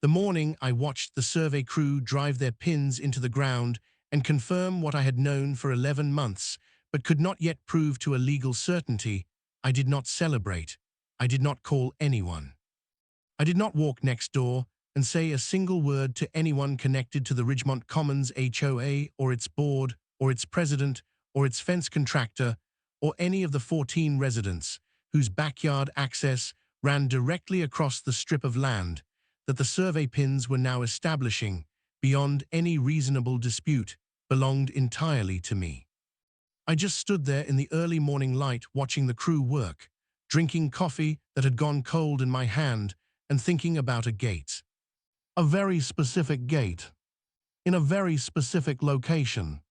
The morning I watched the survey crew drive their pins into the ground and confirm what I had known for 11 months, but could not yet prove to a legal certainty, I did not celebrate. I did not call anyone. I did not walk next door and say a single word to anyone connected to the Ridgemont Commons HOA or its board or its president or its fence contractor or any of the 14 residents whose backyard access ran directly across the strip of land that the survey pins were now establishing, beyond any reasonable dispute, belonged entirely to me. I just stood there in the early morning light watching the crew work, drinking coffee that had gone cold in my hand and thinking about a gate. A very specific gate, in a very specific location.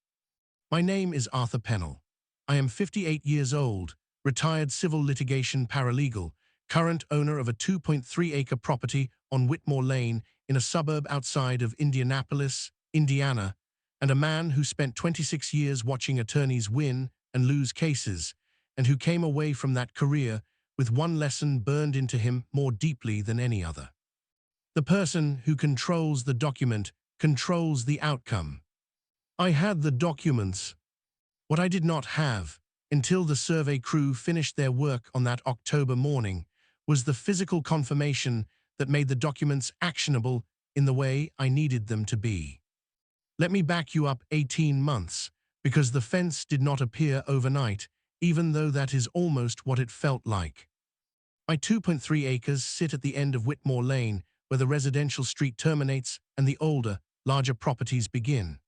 My name is Arthur Pennell. I am 58 years old, retired civil litigation paralegal, current owner of a 2.3-acre property on Whitmore Lane in a suburb outside of Indianapolis, Indiana, and a man who spent 26 years watching attorneys win and lose cases, and who came away from that career with one lesson burned into him more deeply than any other. The person who controls the document controls the outcome. I had the documents. What I did not have, until the survey crew finished their work on that October morning, was the physical confirmation that made the documents actionable in the way I needed them to be. Let me back you up 18 months, because the fence did not appear overnight, even though that is almost what it felt like. My 2.3 acres sit at the end of Whitmore Lane, where the residential street terminates and the older, larger properties begin.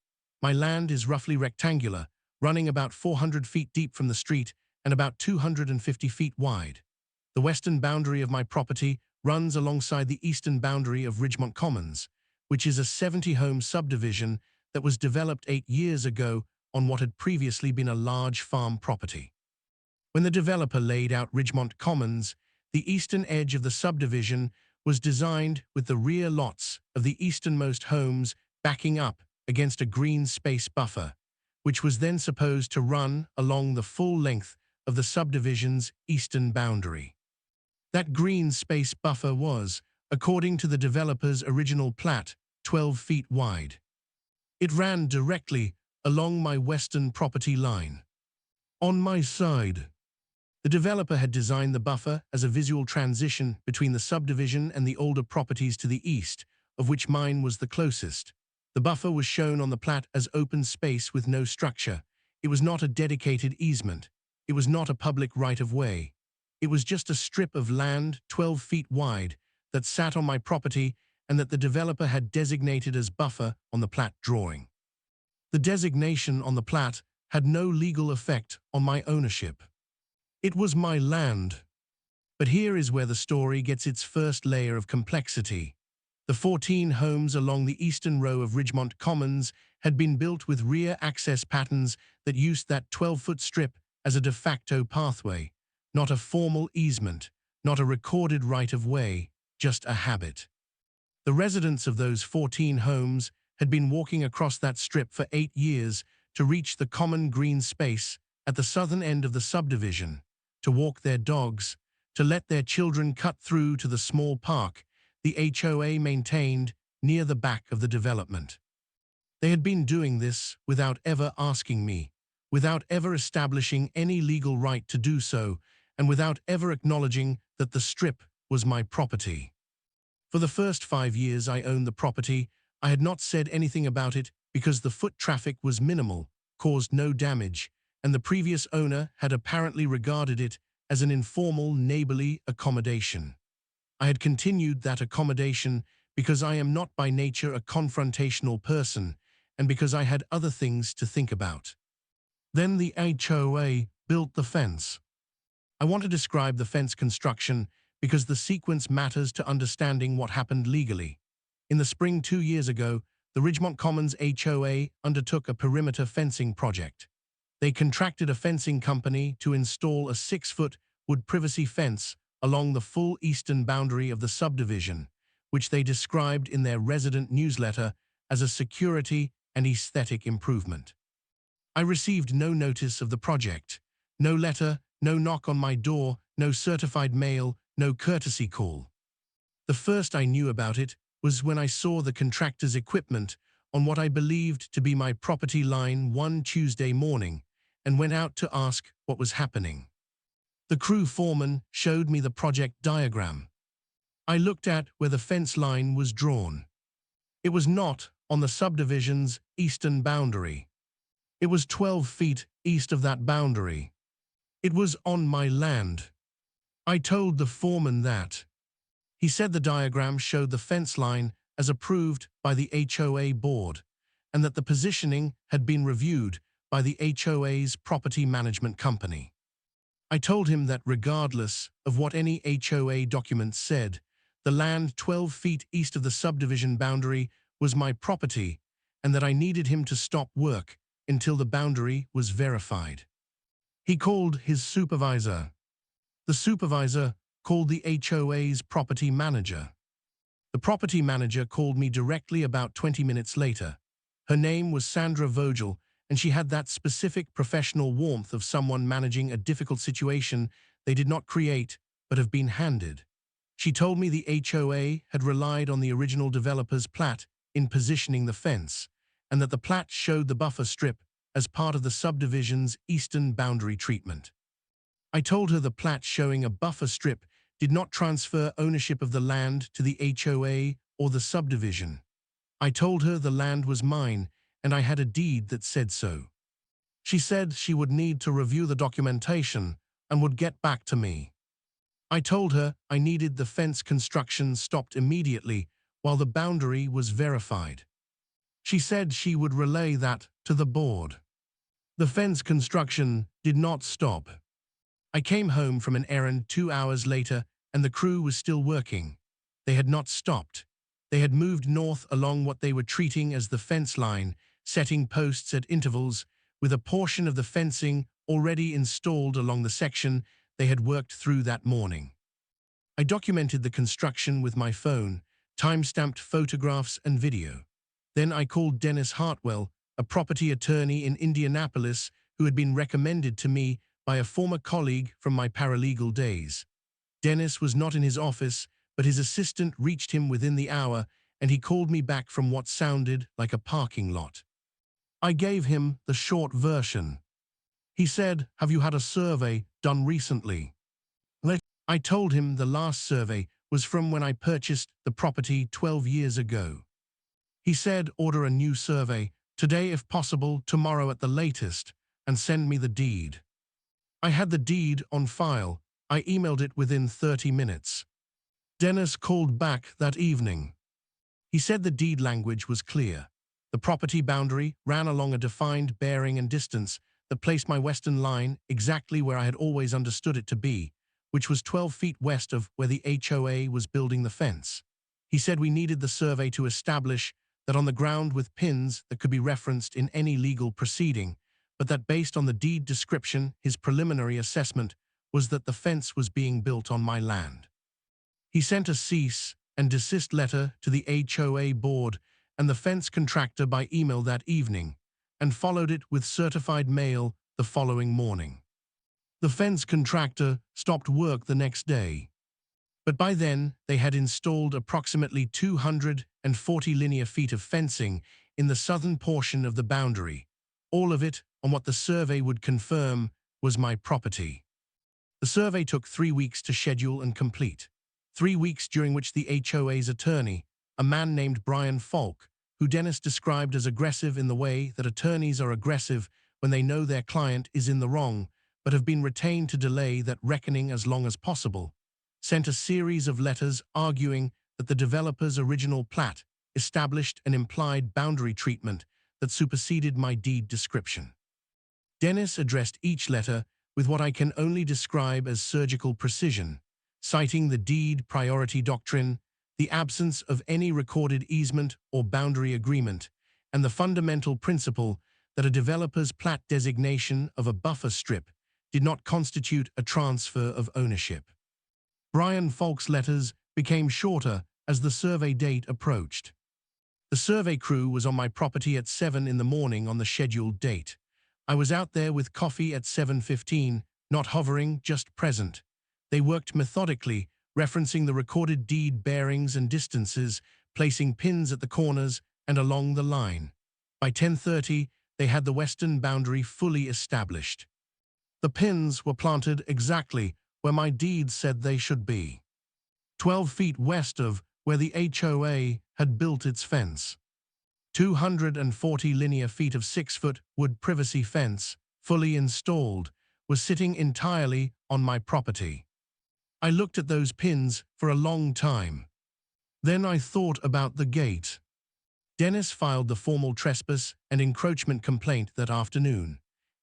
My land is roughly rectangular, running about 400 feet deep from the street and about 250 feet wide. The western boundary of my property runs alongside the eastern boundary of Ridgemont Commons, which is a 70-home subdivision that was developed 8 years ago on what had previously been a large farm property. When the developer laid out Ridgemont Commons, the eastern edge of the subdivision was designed with the rear lots of the easternmost homes backing up against a green space buffer, which was then supposed to run along the full length of the subdivision's eastern boundary. That green space buffer was, according to the developer's original plat, 12 feet wide. It ran directly along my western property line. On my side, the developer had designed the buffer as a visual transition between the subdivision and the older properties to the east, of which mine was the closest. The buffer was shown on the plat as open space with no structure. It was not a dedicated easement. It was not a public right-of-way. It was just a strip of land 12 feet wide that sat on my property and that the developer had designated as buffer on the plat drawing. The designation on the plat had no legal effect on my ownership. It was my land. But here is where the story gets its first layer of complexity. The 14 homes along the eastern row of Ridgemont Commons had been built with rear access patterns that used that 12-foot strip as a de facto pathway, not a formal easement, not a recorded right-of-way, just a habit. The residents of those 14 homes had been walking across that strip for 8 years to reach the common green space at the southern end of the subdivision, to walk their dogs, to let their children cut through to the small park the HOA maintained near the back of the development. They had been doing this without ever asking me, without ever establishing any legal right to do so, and without ever acknowledging that the strip was my property. For the first 5 years I owned the property, I had not said anything about it because the foot traffic was minimal, caused no damage, and the previous owner had apparently regarded it as an informal, neighborly accommodation. I had continued that accommodation because I am not by nature a confrontational person and because I had other things to think about. Then the HOA built the fence. I want to describe the fence construction because the sequence matters to understanding what happened legally. In the spring 2 years ago, the Ridgemont Commons HOA undertook a perimeter fencing project. They contracted a fencing company to install a 6-foot wood privacy fence along the full eastern boundary of the subdivision, which they described in their resident newsletter as a security and aesthetic improvement. I received no notice of the project, no letter, no knock on my door, no certified mail, no courtesy call. The first I knew about it was when I saw the contractor's equipment on what I believed to be my property line one Tuesday morning and went out to ask what was happening. The crew foreman showed me the project diagram. I looked at where the fence line was drawn. It was not on the subdivision's eastern boundary. It was 12 feet east of that boundary. It was on my land. I told the foreman that. He said the diagram showed the fence line as approved by the HOA board, and that the positioning had been reviewed by the HOA's property management company. I told him that regardless of what any HOA document said, the land 12 feet east of the subdivision boundary was my property, and that I needed him to stop work until the boundary was verified. He called his supervisor. The supervisor called the HOA's property manager. The property manager called me directly about 20 minutes later. Her name was Sandra Vogel, and she had that specific professional warmth of someone managing a difficult situation they did not create but have been handed. She told me the HOA had relied on the original developer's plat in positioning the fence, and that the plat showed the buffer strip as part of the subdivision's eastern boundary treatment. I told her the plat showing a buffer strip did not transfer ownership of the land to the HOA or the subdivision. I told her the land was mine and I had a deed that said so. She said she would need to review the documentation and would get back to me. I told her I needed the fence construction stopped immediately while the boundary was verified. She said she would relay that to the board. The fence construction did not stop. I came home from an errand 2 hours later and the crew was still working. They had not stopped. They had moved north along what they were treating as the fence line, setting posts at intervals, with a portion of the fencing already installed along the section they had worked through that morning. I documented the construction with my phone, time-stamped photographs and video. Then I called Dennis Hartwell, a property attorney in Indianapolis who had been recommended to me by a former colleague from my paralegal days. Dennis was not in his office, but his assistant reached him within the hour, and he called me back from what sounded like a parking lot. I gave him the short version. He said, "Have you had a survey done recently?" I told him the last survey was from when I purchased the property 12 years ago. He said, "Order a new survey, today if possible, tomorrow at the latest, and send me the deed." I had the deed on file. I emailed it within 30 minutes. Dennis called back that evening. He said the deed language was clear. The property boundary ran along a defined bearing and distance that placed my western line exactly where I had always understood it to be, which was 12 feet west of where the HOA was building the fence. He said we needed the survey to establish that on the ground with pins that could be referenced in any legal proceeding, but that based on the deed description, his preliminary assessment was that the fence was being built on my land. He sent a cease and desist letter to the HOA board and the fence contractor by email that evening, and followed it with certified mail the following morning. The fence contractor stopped work the next day, but by then they had installed approximately 240 linear feet of fencing in the southern portion of the boundary, all of it on what the survey would confirm was my property. The survey took 3 weeks to schedule and complete. 3 weeks during which the HOA's attorney, a man named Brian Falk, who Dennis described as aggressive in the way that attorneys are aggressive when they know their client is in the wrong, but have been retained to delay that reckoning as long as possible, sent a series of letters arguing that the developer's original plat established an implied boundary treatment that superseded my deed description. Dennis addressed each letter with what I can only describe as surgical precision, citing the deed priority doctrine, the absence of any recorded easement or boundary agreement, and the fundamental principle that a developer's plat designation of a buffer strip did not constitute a transfer of ownership. Brian Falk's letters became shorter as the survey date approached. The survey crew was on my property at 7 in the morning on the scheduled date. I was out there with coffee at 7:15, not hovering, just present. They worked methodically, referencing the recorded deed bearings and distances, placing pins at the corners and along the line. By 10:30, they had the western boundary fully established. The pins were planted exactly where my deed said they should be, 12 feet west of where the HOA had built its fence. 240 linear feet of 6-foot wood privacy fence, fully installed, was sitting entirely on my property. I looked at those pins for a long time. Then I thought about the gate. Dennis filed the formal trespass and encroachment complaint that afternoon.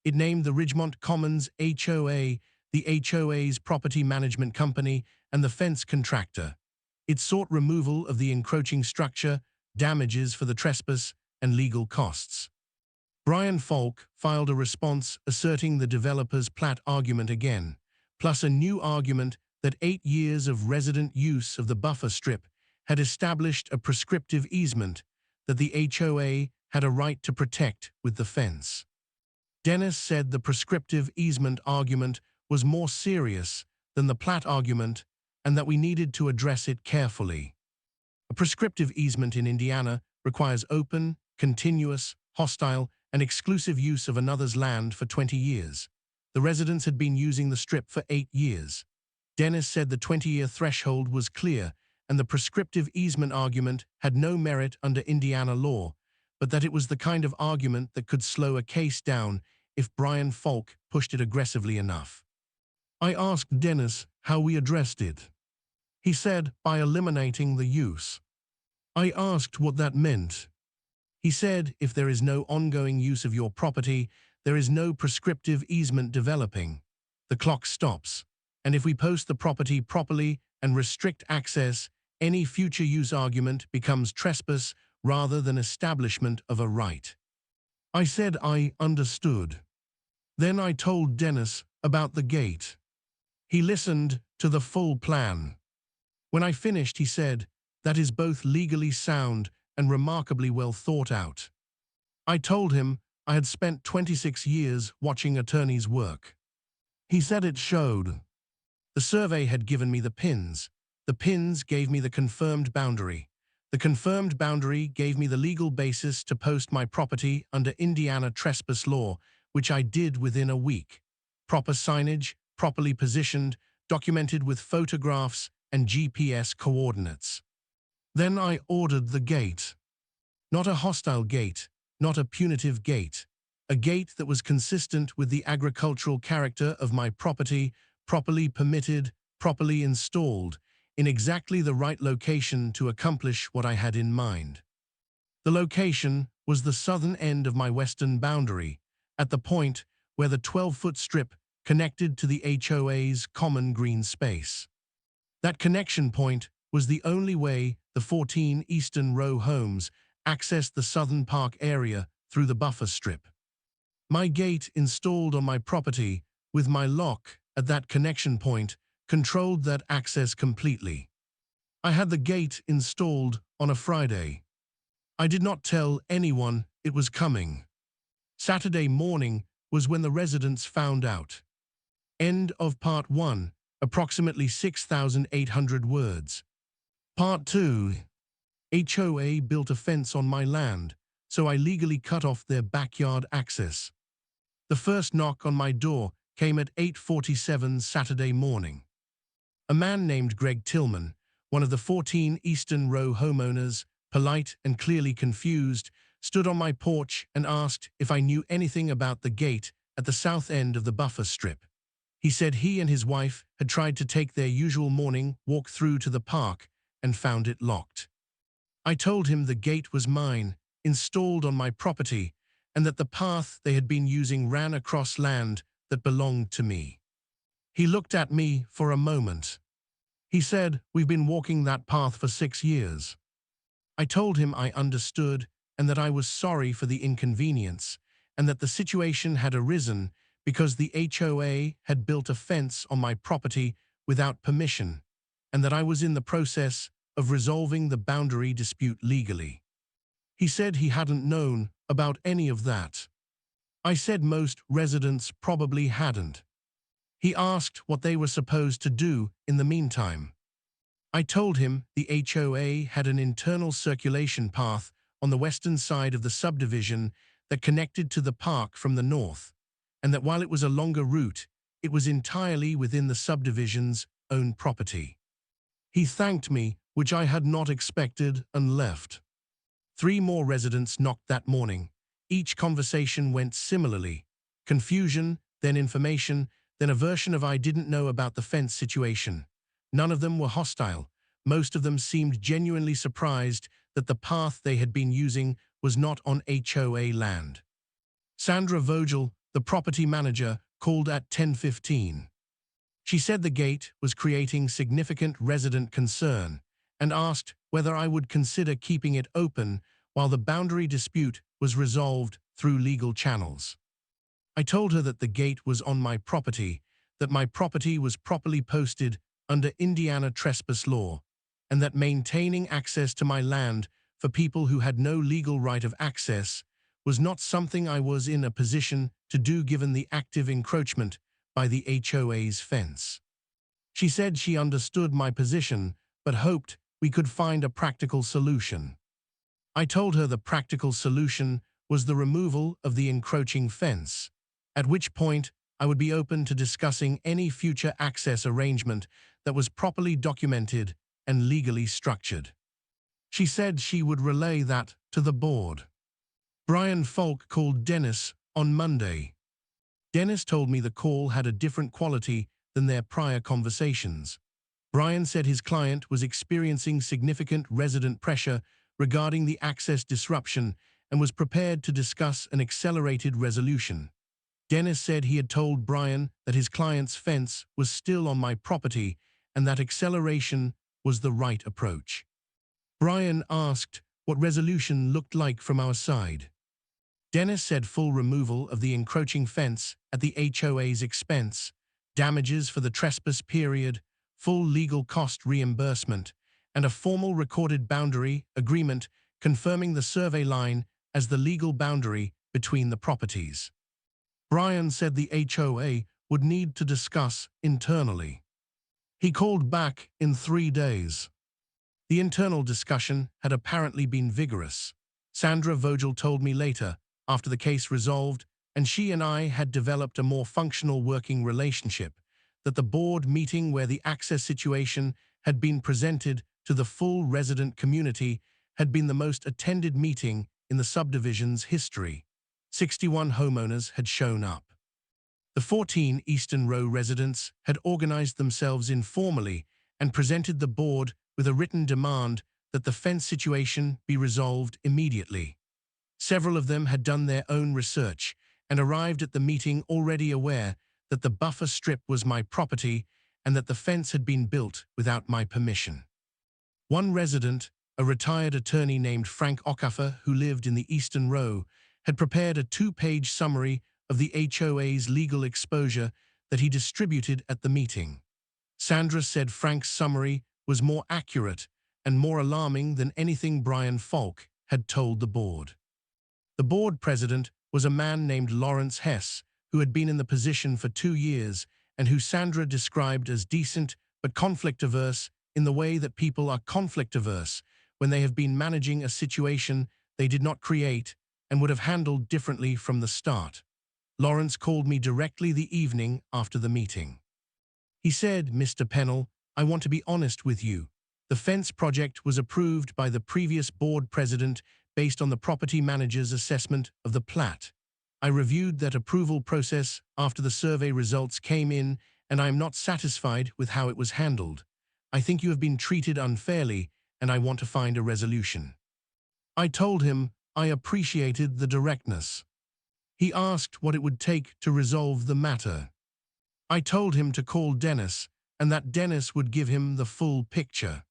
It named the Ridgemont Commons HOA, the HOA's property management company, and the fence contractor. It sought removal of the encroaching structure, damages for the trespass, and legal costs. Brian Falk filed a response asserting the developer's plat argument again, plus a new argument that 8 years of resident use of the buffer strip had established a prescriptive easement that the HOA had a right to protect with the fence. Dennis said the prescriptive easement argument was more serious than the plat argument and that we needed to address it carefully. A prescriptive easement in Indiana requires open, continuous, hostile, and exclusive use of another's land for 20 years. The residents had been using the strip for 8 years. Dennis said the 20-year threshold was clear and the prescriptive easement argument had no merit under Indiana law, but that it was the kind of argument that could slow a case down if Brian Falk pushed it aggressively enough. I asked Dennis how we addressed it. He said by eliminating the use. I asked what that meant. He said if there is no ongoing use of your property, there is no prescriptive easement developing. The clock stops. And if we post the property properly and restrict access, any future use argument becomes trespass rather than establishment of a right. I said I understood. Then I told Dennis about the gate. He listened to the full plan. When I finished, he said, "That is both legally sound and remarkably well thought out." I told him I had spent 26 years watching attorneys work. He said it showed. The survey had given me the pins. The pins gave me the confirmed boundary. The confirmed boundary gave me the legal basis to post my property under Indiana trespass law, which I did within a week. Proper signage, properly positioned, documented with photographs and GPS coordinates. Then I ordered the gate. Not a hostile gate, not a punitive gate. A gate that was consistent with the agricultural character of my property, properly permitted, properly installed, in exactly the right location to accomplish what I had in mind. The location was the southern end of my western boundary, at the point where the 12-foot strip connected to the HOA's common green space. That connection point was the only way the 14 Eastern Row homes accessed the Southern Park area through the buffer strip. My gate installed on my property, with my lock at that connection point, controlled that access completely. I had the gate installed on a Friday. I did not tell anyone it was coming. Saturday morning was when the residents found out. End of Part 1, approximately 6,800 words. Part 2. HOA built a fence on my land, so I legally cut off their backyard access. The first knock on my door came at 8:47 Saturday morning. A man named Greg Tillman, one of the 14 Eastern Row homeowners, polite and clearly confused, stood on my porch and asked if I knew anything about the gate at the south end of the buffer strip. He said he and his wife had tried to take their usual morning walk through to the park and found it locked. I told him the gate was mine, installed on my property, and that the path they had been using ran across land that belonged to me. He looked at me for a moment. He said, "We've been walking that path for 6 years." I told him I understood and that I was sorry for the inconvenience and that the situation had arisen because the HOA had built a fence on my property without permission and that I was in the process of resolving the boundary dispute legally. He said he hadn't known about any of that. I said most residents probably hadn't. He asked what they were supposed to do in the meantime. I told him the HOA had an internal circulation path on the western side of the subdivision that connected to the park from the north, and that while it was a longer route, it was entirely within the subdivision's own property. He thanked me, which I had not expected, and left. 3 more residents knocked that morning. Each conversation went similarly. Confusion, then information, then a version of I didn't know about the fence situation. None of them were hostile. Most of them seemed genuinely surprised that the path they had been using was not on HOA land. Sandra Vogel, the property manager, called at 10:15. She said the gate was creating significant resident concern and asked whether I would consider keeping it open while the boundary dispute was resolved through legal channels. I told her that the gate was on my property, that my property was properly posted under Indiana trespass law, and that maintaining access to my land for people who had no legal right of access was not something I was in a position to do given the active encroachment by the HOA's fence. She said she understood my position, but hoped we could find a practical solution. I told her the practical solution was the removal of the encroaching fence, at which point I would be open to discussing any future access arrangement that was properly documented and legally structured. She said she would relay that to the board. Brian Falk called Dennis on Monday. Dennis told me the call had a different quality than their prior conversations. Brian said his client was experiencing significant resident pressure regarding the access disruption and was prepared to discuss an accelerated resolution. Dennis said he had told Brian that his client's fence was still on my property and that acceleration was the right approach. Brian asked what resolution looked like from our side. Dennis said full removal of the encroaching fence at the HOA's expense, damages for the trespass period, full legal cost reimbursement, and a formal recorded boundary agreement confirming the survey line as the legal boundary between the properties. Brian said the HOA would need to discuss internally. He called back in 3 days. The internal discussion had apparently been vigorous. Sandra Vogel told me later, after the case resolved and she and I had developed a more functional working relationship, that the board meeting where the access situation had been presented to the full resident community had been the most attended meeting in the subdivision's history. 61 homeowners had shown up. The 14 Eastern Row residents had organized themselves informally and presented the board with a written demand that the fence situation be resolved immediately. Several of them had done their own research and arrived at the meeting already aware that the buffer strip was my property and that the fence had been built without my permission. One resident, a retired attorney named Frank Ocaffer who lived in the Eastern Row, had prepared a 2-page summary of the HOA's legal exposure that he distributed at the meeting. Sandra said Frank's summary was more accurate and more alarming than anything Brian Falk had told the board. The board president was a man named Lawrence Hess, who had been in the position for 2 years and who Sandra described as decent but conflict-averse in the way that people are conflict-averse when they have been managing a situation they did not create and would have handled differently from the start. Lawrence called me directly the evening after the meeting. He said, "Mr. Pennell, I want to be honest with you. The fence project was approved by the previous board president based on the property manager's assessment of the plat. I reviewed that approval process after the survey results came in, and I am not satisfied with how it was handled. I think you have been treated unfairly, and I want to find a resolution." I told him I appreciated the directness. He asked what it would take to resolve the matter. I told him to call Dennis, and that Dennis would give him the full picture.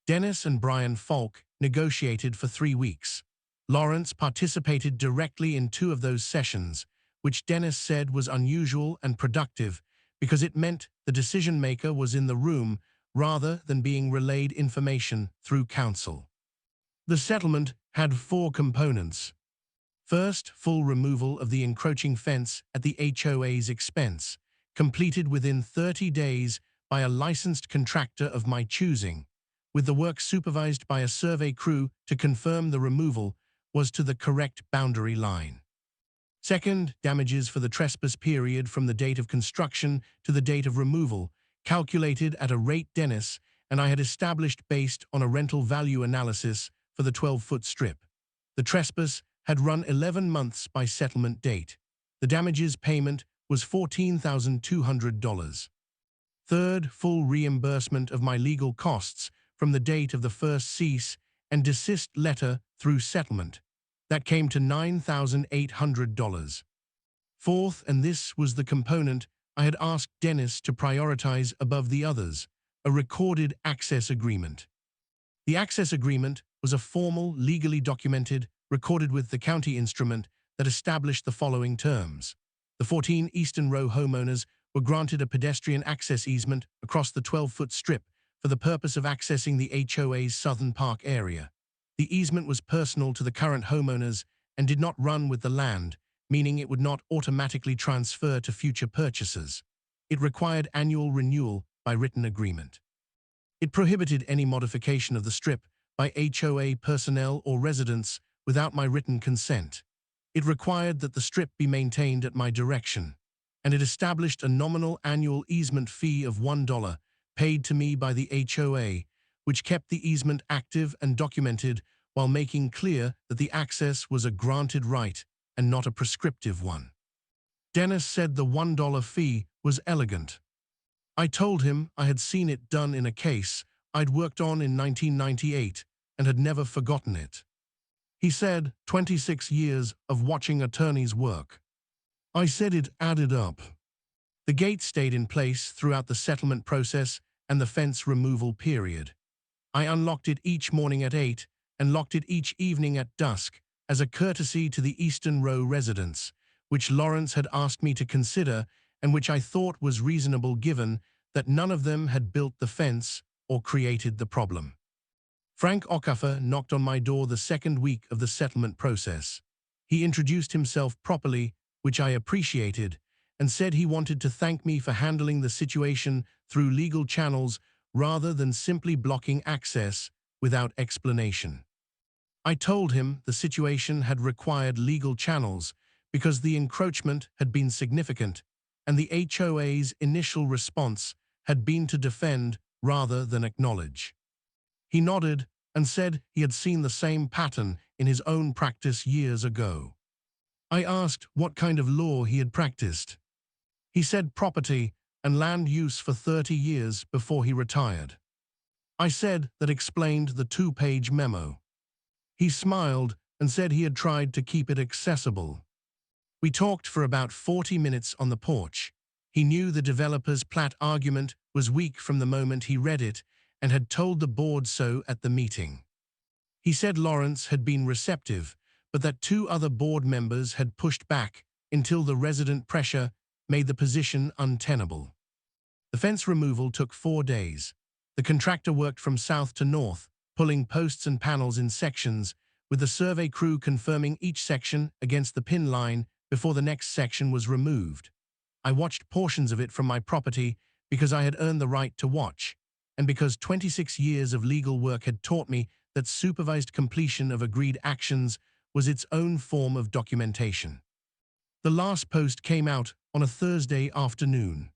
Dennis and Brian Falk negotiated for 3 weeks. Lawrence participated directly in 2 of those sessions, which Dennis said was unusual and productive because it meant the decision-maker was in the room rather than being relayed information through counsel. The settlement had 4 components. First, full removal of the encroaching fence at the HOA's expense, completed within 30 days by a licensed contractor of my choosing, with the work supervised by a survey crew to confirm the removal was to the correct boundary line. Second, damages for the trespass period from the date of construction to the date of removal, calculated at a rate Dennis and I had established based on a rental value analysis for the 12-foot strip. The trespass had run 11 months by settlement date. The damages payment was $14,200. Third, full reimbursement of my legal costs from the date of the first cease and desist letter through settlement. That came to $9,800. Fourth, and this was the component I had asked Dennis to prioritize above the others, a recorded access agreement. The access agreement was a formal, legally documented, recorded with the county instrument that established the following terms. The 14 Eastern Row homeowners were granted a pedestrian access easement across the 12-foot strip for the purpose of accessing the HOA's Southern Park area. The easement was personal to the current homeowners and did not run with the land, meaning it would not automatically transfer to future purchasers. It required annual renewal by written agreement. It prohibited any modification of the strip by HOA personnel or residents without my written consent. It required that the strip be maintained at my direction, and it established a nominal annual easement fee of $1 paid to me by the HOA, which kept the easement active and documented while making clear that the access was a granted right and not a prescriptive one. Dennis said the $1 fee was elegant. I told him I had seen it done in a case I'd worked on in 1998 and had never forgotten it. He said 26 years of watching attorneys work. I said it added up. The gate stayed in place throughout the settlement process and the fence removal period. I unlocked it each morning at 8 and locked it each evening at dusk as a courtesy to the Eastern Row residents, which Lawrence had asked me to consider and which I thought was reasonable given that none of them had built the fence or created the problem. Frank Ocaffer knocked on my door the second week of the settlement process. He introduced himself properly, which I appreciated, and said he wanted to thank me for handling the situation through legal channels rather than simply blocking access without explanation. I told him the situation had required legal channels because the encroachment had been significant, and the HOA's initial response had been to defend rather than acknowledge. He nodded and said he had seen the same pattern in his own practice years ago. I asked what kind of law he had practiced. He said property and land use for 30 years before he retired. I said that explained the 2-page memo. He smiled and said he had tried to keep it accessible. We talked for about 40 minutes on the porch. He knew the developer's plat argument was weak from the moment he read it and had told the board so at the meeting. He said Lawrence had been receptive, but that 2 other board members had pushed back until the resident pressure made the position untenable. The fence removal took 4 days. The contractor worked from south to north, pulling posts and panels in sections, with the survey crew confirming each section against the pin line before the next section was removed. I watched portions of it from my property because I had earned the right to watch, and because 26 years of legal work had taught me that supervised completion of agreed actions was its own form of documentation. The last post came out on a Thursday afternoon.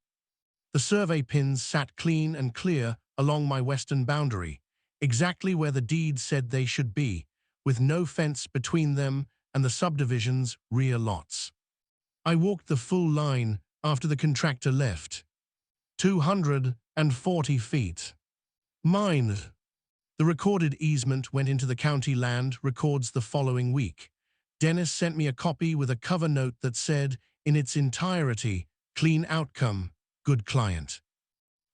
The survey pins sat clean and clear along my western boundary, exactly where the deed said they should be, with no fence between them and the subdivision's rear lots. I walked the full line after the contractor left. 240 feet. Mine. The recorded easement went into the county land records the following week. Dennis sent me a copy with a cover note that said, in its entirety, clean outcome, good client.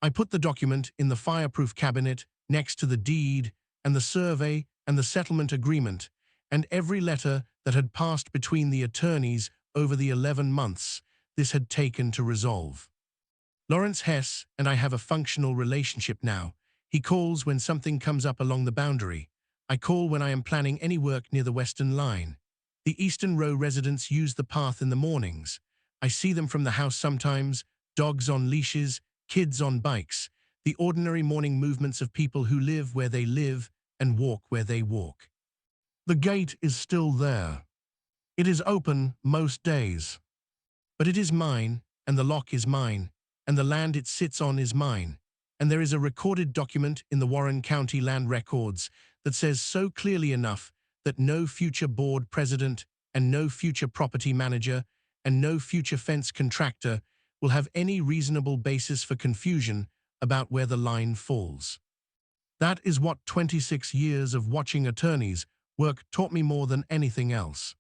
I put the document in the fireproof cabinet next to the deed and the survey and the settlement agreement, and every letter that had passed between the attorneys over the 11 months this had taken to resolve. Lawrence Hess and I have a functional relationship now. He calls when something comes up along the boundary. I call when I am planning any work near the western line. The Eastern Row residents use the path in the mornings. I see them from the house sometimes, dogs on leashes, kids on bikes, the ordinary morning movements of people who live where they live and walk where they walk. The gate is still there. It is open most days. But it is mine, and the lock is mine, and the land it sits on is mine. And there is a recorded document in the Warren County Land Records that says so clearly enough that no future board president and no future property manager and no future fence contractor will have any reasonable basis for confusion about where the line falls. That is what 26 years of watching attorneys work taught me more than anything else.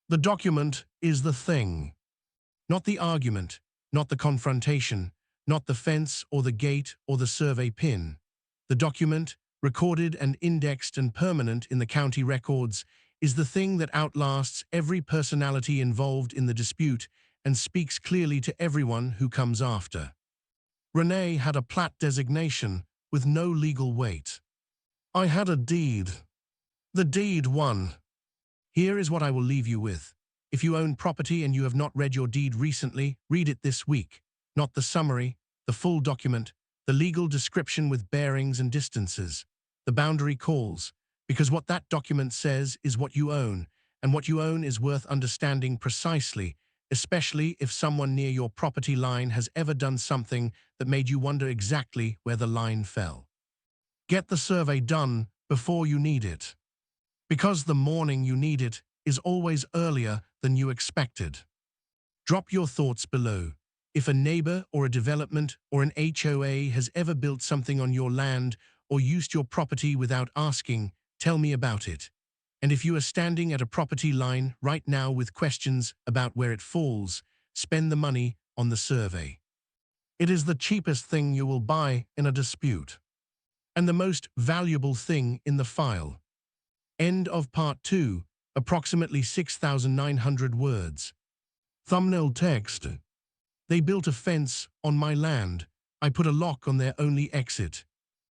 The document is the thing. Not the argument, not the confrontation, not the fence or the gate or the survey pin. The document, recorded and indexed and permanent in the county records, is the thing that outlasts every personality involved in the dispute and speaks clearly to everyone who comes after. Renee had a plat designation with no legal weight. I had a deed. The deed won. Here is what I will leave you with. If you own property and you have not read your deed recently, read it this week. Not the summary, the full document, the legal description with bearings and distances, the boundary calls, because what that document says is what you own, and what you own is worth understanding precisely, especially if someone near your property line has ever done something that made you wonder exactly where the line fell. Get the survey done before you need it, because the morning you need it is always earlier than you expected. Drop your thoughts below. If a neighbor or a development or an HOA has ever built something on your land or used your property without asking, tell me about it. And if you are standing at a property line right now with questions about where it falls, spend the money on the survey. It is the cheapest thing you will buy in a dispute, and the most valuable thing in the file. End of part 2, approximately 6,900 words. Thumbnail text. They built a fence on my land. I put a lock on their only exit.